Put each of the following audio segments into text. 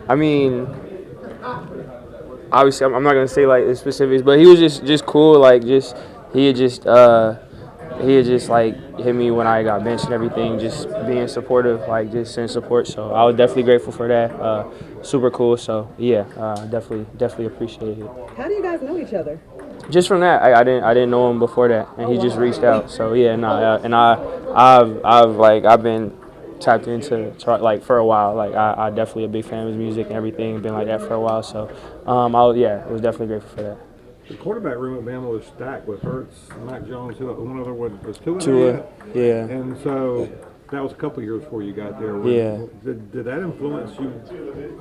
I mean, obviously, I'm not gonna say like the specifics, but he was just cool. Like, just he had just like hit me when I got benched and everything. Just being supportive, like just sending support. So I was definitely grateful for that. Super cool. So yeah, definitely appreciate it. How do you guys know each other? Just from that, I didn't know him before that, and he just reached out. So yeah, and I've been tapped into like for a while. Like I definitely a big fan of his music and everything. Been like that for a while. So I was definitely grateful for that. The quarterback room at Bama was stacked with Hurts, Mac Jones, one other was Tua. Yeah. And so that was a couple of years before you got there. Yeah. Did that influence you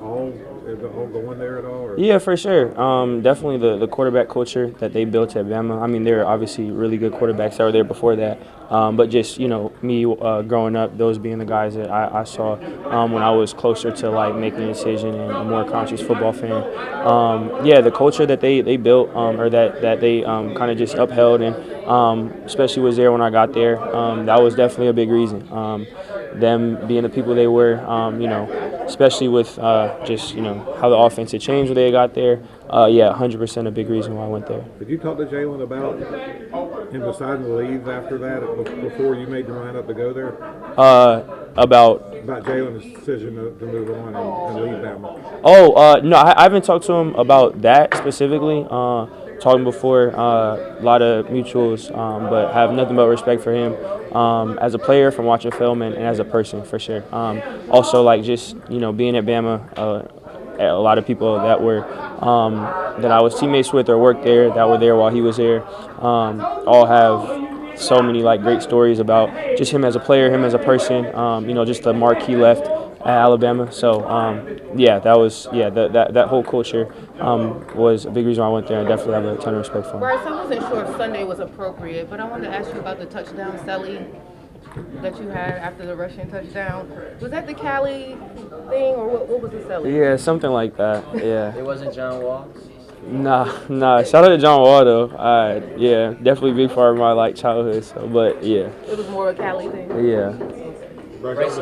all going there at all? Or? Yeah, for sure. Definitely the quarterback culture that they built at Bama. I mean, there are obviously really good quarterbacks that were there before that. But just, me growing up, those being the guys that I saw when I was closer to, like, making a decision and a more conscious football fan. The culture that they built or that they kind of just upheld and especially was there when I got there, that was definitely a big reason. Them being the people they were, especially with just, how the offense had changed when they got there. 100% a big reason why I went there. Did you talk to Jalen about him deciding to leave after that, before you made your mind up to go there? About Jalen's decision to move on and leave Bama. No, I haven't talked to him about that specifically. Talking before, a lot of mutuals, but have nothing but respect for him as a player from watching film and as a person for sure. Also, like just being at Bama, a lot of people that were that I was teammates with or worked there that were there while he was there, all have so many like great stories about just him as a player, him as a person. Just the mark he left at Alabama. So that whole culture was a big reason why I went there. I definitely have a ton of respect for him. Bryce, I wasn't sure if Sunday was appropriate, but I wanted to ask you about the touchdown celly that you had after the rushing touchdown. Was that the Cali thing, or what was the celly? Yeah, something like that. Yeah. It wasn't John Wall? Nah. Shout out to John Wall though. Definitely a big part of my childhood. So, but yeah. It was more a Cali thing. Yeah. Bryce,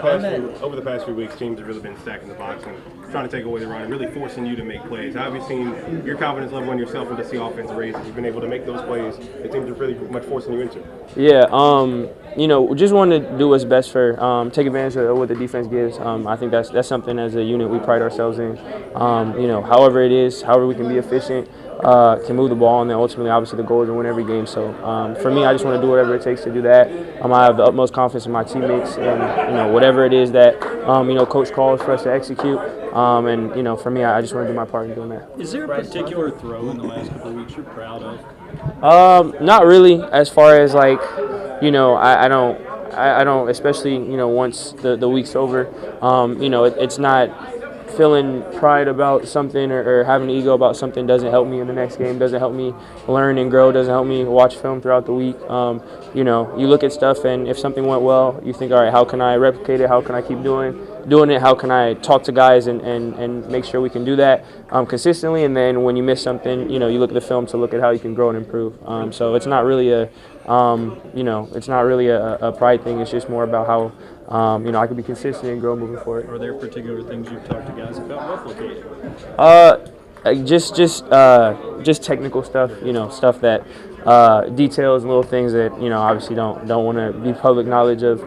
over the past few weeks, teams have really been stacking the box and trying to take away the run and really forcing you to make plays. How have you seen your confidence level in yourself and just the offense raise as you've been able to make those plays that teams are really much forcing you into? Yeah, just wanted to do what's best for take advantage of what the defense gives. I think that's something as a unit we pride ourselves in. However we can be efficient, can move the ball, and then ultimately, obviously, the goal is to win every game. So for me, I just want to do whatever it takes to do that. I have the utmost confidence in my teammates, and whatever it is that coach calls for us to execute. For me, I just want to do my part in doing that. Is there a particular throw in the last couple of weeks you're proud of? Not really. As far as I don't, especially once the week's over. It's not feeling pride about something or having an ego about something doesn't help me in the next game, doesn't help me learn and grow, doesn't help me watch film throughout the week. You look at stuff, and if something went well, you think, all right, how can I replicate it? How can I keep doing it? How can I talk to guys and make sure we can do that consistently? And then when you miss something, you look at the film to look at how you can grow and improve. So it's not really a pride thing. It's just more about how I can be consistent and grow moving forward. Are there particular things you've talked to guys about replicating? Just technical stuff. Stuff that details and little things that obviously don't want to be public knowledge of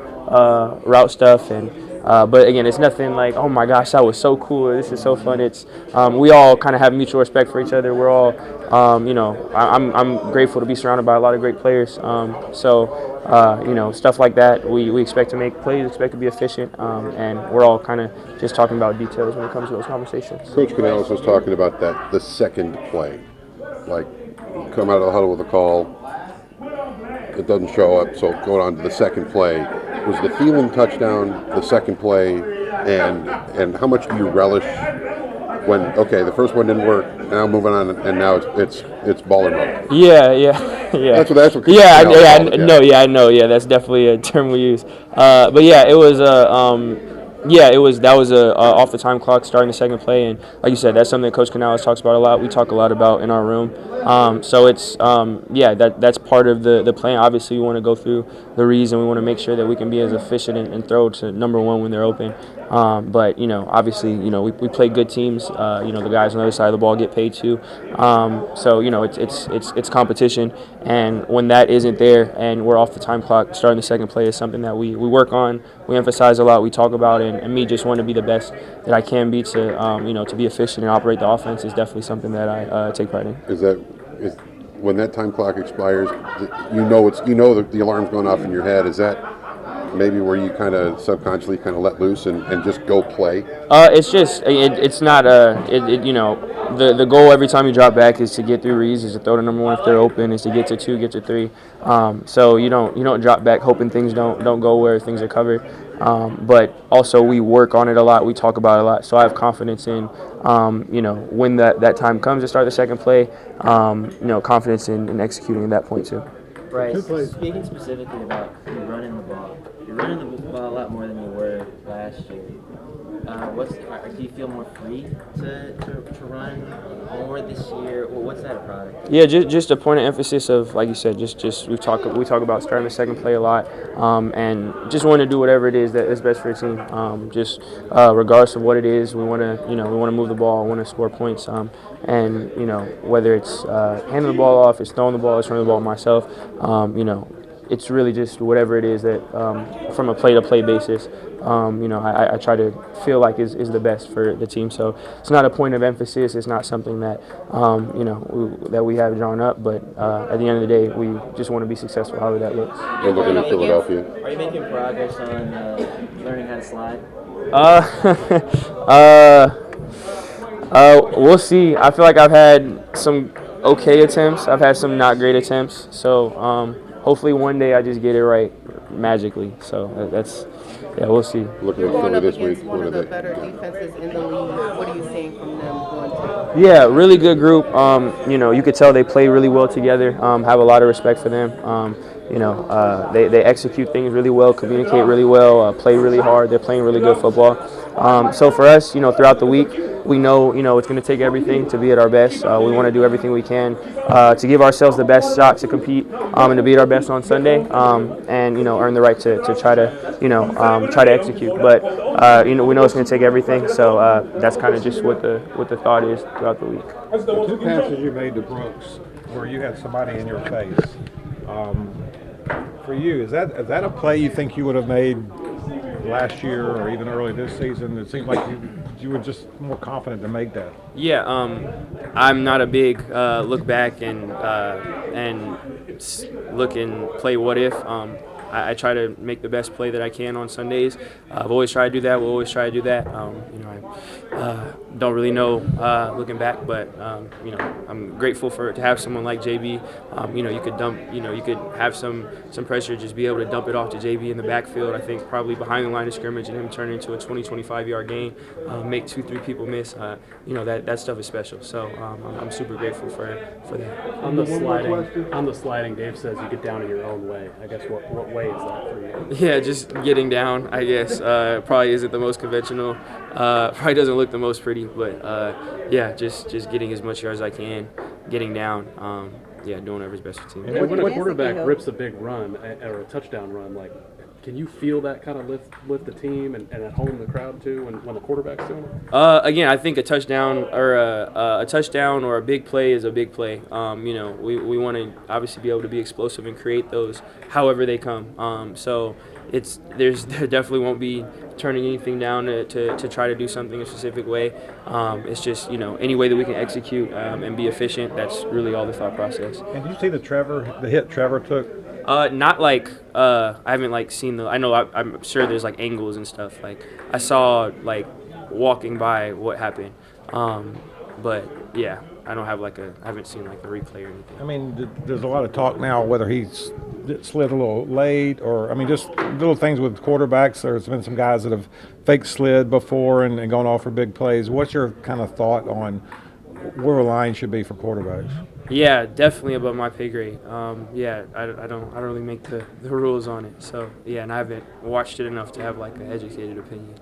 route stuff and. But again, it's nothing like, oh my gosh, that was so cool, or this is so fun. It's we all kind of have mutual respect for each other. We're all, I'm grateful to be surrounded by a lot of great players. Stuff like that. We expect to make plays, expect to be efficient, and we're all kind of just talking about details when it comes to those conversations. Coach Canales was talking about the second play, like come out of the huddle with a call, it doesn't show up, so going on to the second play. Was the Thielen touchdown the second play, and how much do you relish when the first one didn't work, now moving on, and now it's baller mode? Yeah. That's what. I know. Yeah, that's definitely a term we use. But yeah, it was that was a off the time clock starting the second play, and like you said, that's something that Coach Canales talks about a lot. We talk a lot about in our room. So it's that's part of the plan. Obviously, we want to go through the reads, and we want to make sure that we can be as efficient and throw to number one when they're open. But obviously, we play good teams. The guys on the other side of the ball get paid too. So it's competition, and when that isn't there and we're off the time clock, starting the second play is something that we work on. We emphasize a lot. We talk about, and me just want to be the best that I can be to be efficient and operate the offense is definitely something that I take pride in. Is when that time clock expires, that the alarm's going off in your head. Is that maybe where you kind of subconsciously kind of let loose and just go play? It's just it's not the goal every time you drop back is to get through reads, is to throw to number one if they're open, is to get to two, get to three. So you don't drop back hoping things don't go where things are covered. But also we work on it a lot. We talk about it a lot. So I have confidence in when that time comes to start the second play. Confidence in executing at that point too. Bryce, speaking specifically about running the ball, you're running the ball a lot more than you were last year. Do you feel more free to run more this year? Or what's that a product? Yeah, just a point of emphasis of, like you said, just we talk about starting the second play a lot, and just want to do whatever it is that is best for the team. Regardless of what it is, we want to move the ball, want to score points, and whether it's handing the ball off, it's throwing the ball, it's running the ball myself, it's really just whatever it is that from a play-to-play basis, I try to feel like is the best for the team. So it's not a point of emphasis. It's not something that that we have drawn up. But at the end of the day, we just want to be successful, however that looks. You're looking at Philadelphia. Are you making progress on learning how to slide? We'll see. I feel like I've had some okay attempts. I've had some not great attempts. So hopefully one day I just get it right magically. So we'll see. Looking at Going Philly up this against week. one of the better defenses in the league, what are you seeing from them going to? Yeah, really good group. You could tell they play really well together. Have a lot of respect for them. They execute things really well, communicate really well, play really hard. They're playing really good football. So for us, throughout the week, we know, it's going to take everything to be at our best. We want to do everything we can to give ourselves the best shot to compete and to be at our best on Sunday, and earn the right to try to execute. But we know it's going to take everything. So that's kind of just what the thought is throughout the week. The two passes you made to Brooks, where you had somebody in your face. For you, is that a play you think you would have made last year or even early this season? It seemed like you were just more confident to make that. Yeah, I'm not a big look back and look and play what if. I try to make the best play that I can on Sundays. I've always tried to do that. We'll always try to do that. I don't really know looking back, but I'm grateful to have someone like JB. You could dump. You could have some pressure, just be able to dump it off to JB in the backfield. I think probably behind the line of scrimmage and him turn into a 20-25 yard gain, make 2-3 people miss. That stuff is special. So I'm super grateful for that. On the sliding, Dave says you get down in your own way. I guess what way is that for you? Yeah, just getting down, I guess. Probably isn't the most conventional. Probably doesn't look the most pretty, but just getting as much yards as I can, getting down. Doing whatever's best for the team. And when a quarterback rips a big run or a touchdown run, can you feel that kind of lift the team and at home the crowd too when the quarterback's doing it? Again, I think a touchdown or a big play is a big play. We want to obviously be able to be explosive and create those however they come. So there definitely won't be turning anything down to try to do something a specific way. It's just any way that we can execute and be efficient. That's really all the thought process. And did you see the hit Trevor took? Not I haven't seen I know I'm sure there's angles and stuff. I saw walking by what happened. But yeah, I don't have I haven't seen the replay or anything. I mean, there's a lot of talk now whether he's slid a little late or, just little things with quarterbacks. There's been some guys that have fake slid before and gone off for big plays. What's your kind of thought on where a line should be for quarterbacks? Yeah, definitely above my pay grade. I don't really make the rules on it. So yeah, and I haven't watched it enough to have an educated opinion.